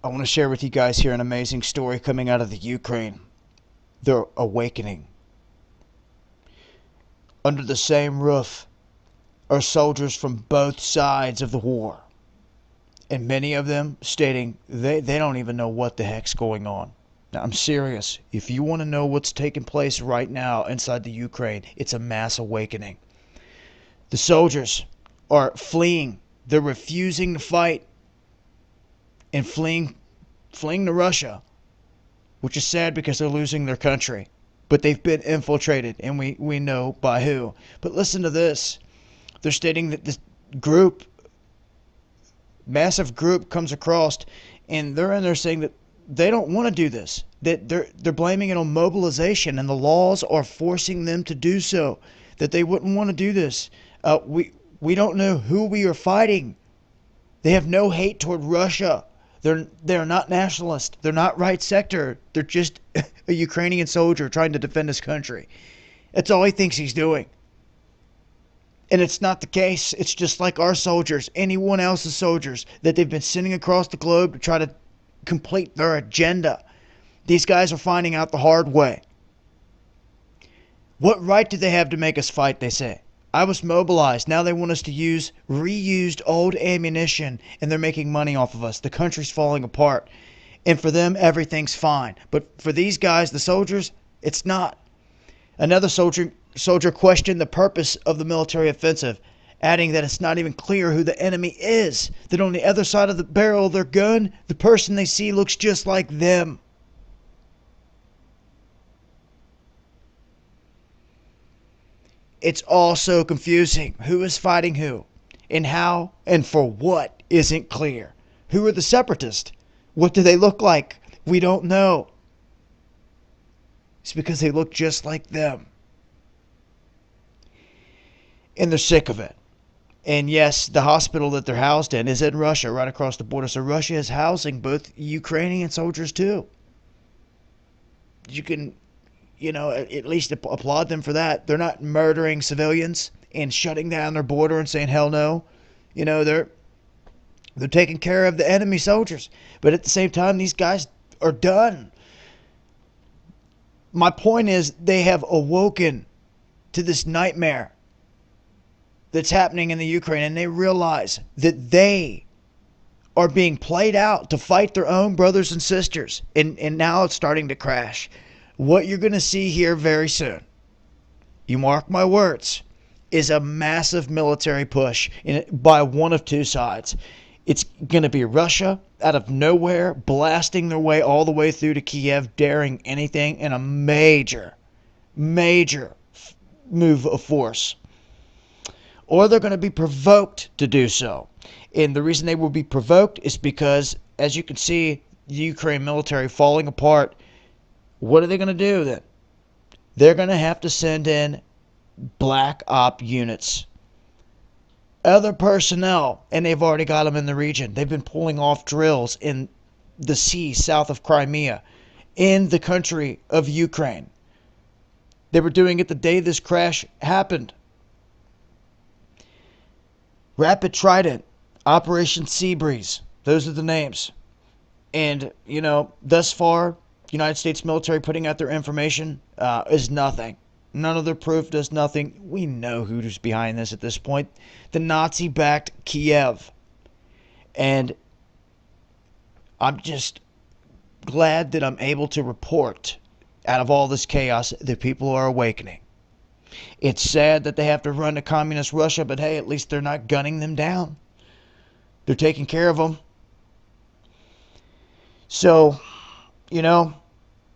I want to share with you guys here an amazing story coming out of the Ukraine. They're awakening. Under the same roof are soldiers from both sides of the war. And many of them stating they don't even know what the heck's going on. Now, I'm serious. If you want to know what's taking place right now inside the Ukraine, it's a mass awakening. The soldiers are fleeing. They're refusing to fight and fleeing to Russia, which is sad because they're losing their country. But they've been infiltrated, and we know by who. But listen to this. They're stating that this group, massive group, comes across, and they're in there saying that they don't want to do this. That they're blaming it on mobilization, and the laws are forcing them to do so. That they wouldn't want to do this. We don't know who we are fighting. They have no hate toward Russia. They're not nationalist. They're not right sector. They're just a Ukrainian soldier trying to defend his country. That's all he thinks he's doing. And it's not the case. It's just like our soldiers, anyone else's soldiers that they've been sending across the globe to try to complete their agenda. These guys are finding out the hard way. What right do they have to make us fight, they say. I was mobilized. Now they want us to use reused old ammunition, and they're making money off of us. The country's falling apart. And for them, everything's fine. But for these guys, the soldiers, it's not. Another soldier questioned the purpose of the military offensive, adding that it's not even clear who the enemy is. That on the other side of the barrel of their gun, the person they see looks just like them. It's all so confusing. Who is fighting who? And how and for what isn't clear. Who are the separatists? What do they look like? We don't know. It's because they look just like them. And they're sick of it. And yes, the hospital that they're housed in is in Russia, right across the border. So Russia is housing both Ukrainian soldiers too. You can, at least applaud them for that. They're not murdering civilians and shutting down their border and saying hell no. They're taking care of the enemy soldiers. But at the same time, these guys are done. My point is, they have awoken to this nightmare that's happening in the Ukraine, and they realize that they are being played out to fight their own brothers and sisters. And now it's starting to crash. What you're going to see here very soon, you mark my words, is a massive military push by one of two sides. It's going to be Russia out of nowhere, blasting their way all the way through to Kiev, daring anything in a major move of force. Or they're going to be provoked to do so. And the reason they will be provoked is because, as you can see, the Ukraine military falling apart. What are they going to do then? They're going to have to send in black op units. Other personnel, and they've already got them in the region. They've been pulling off drills in the sea south of Crimea, in the country of Ukraine. They were doing it the day this crash happened. Rapid Trident, Operation Seabreeze, those are the names. And, thus far, United States military putting out their information is nothing. None of their proof does nothing. We know who's behind this at this point. The Nazi-backed Kiev. And I'm just glad that I'm able to report, out of all this chaos, that people are awakening. It's sad that they have to run to communist Russia, but hey, at least they're not gunning them down. They're taking care of them. So,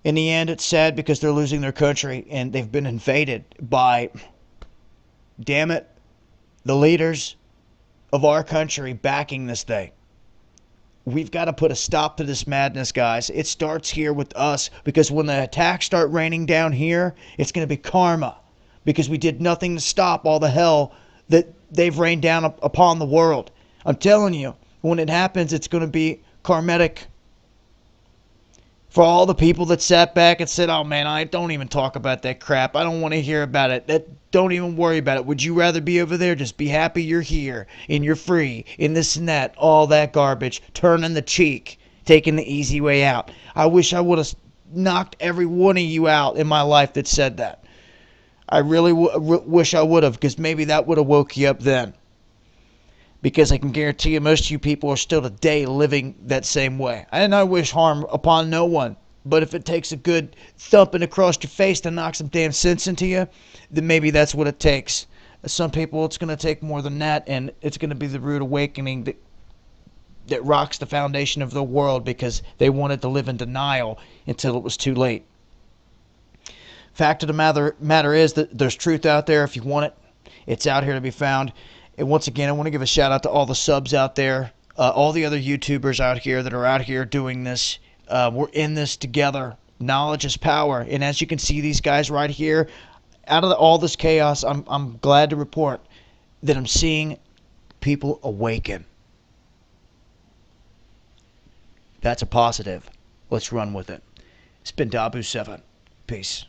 in the end, it's sad because they're losing their country and they've been invaded by, damn it, the leaders of our country backing this thing. We've got to put a stop to this madness, guys. It starts here with us, because when the attacks start raining down here, it's going to be karma, because we did nothing to stop all the hell that they've rained down upon the world. I'm telling you, when it happens, it's going to be karmatic. For all the people that sat back and said, oh man, I don't even talk about that crap. I don't want to hear about it. Don't even worry about it. Would you rather be over there? Just be happy you're here and you're free and this and that. All that garbage. Turning the cheek. taking the easy way out. I wish I would have knocked every one of you out in my life that said that. I really wish I would have, because maybe that would have woke you up then. Because I can guarantee you most of you people are still today living that same way. And I wish harm upon no one. But if it takes a good thumping across your face to knock some damn sense into you, then maybe that's what it takes. Some people, it's going to take more than that, and it's going to be the rude awakening that rocks the foundation of the world, because they wanted to live in denial until it was too late. Fact of the matter is that there's truth out there if you want it. It's out here to be found. And once again, I want to give a shout out to all the subs out there, all the other YouTubers out here that are out here doing this. We're in this together. Knowledge is power. And as you can see, these guys right here, out of all this chaos, I'm glad to report that I'm seeing people awaken. That's a positive. Let's run with it. It's been Dabu7. Peace.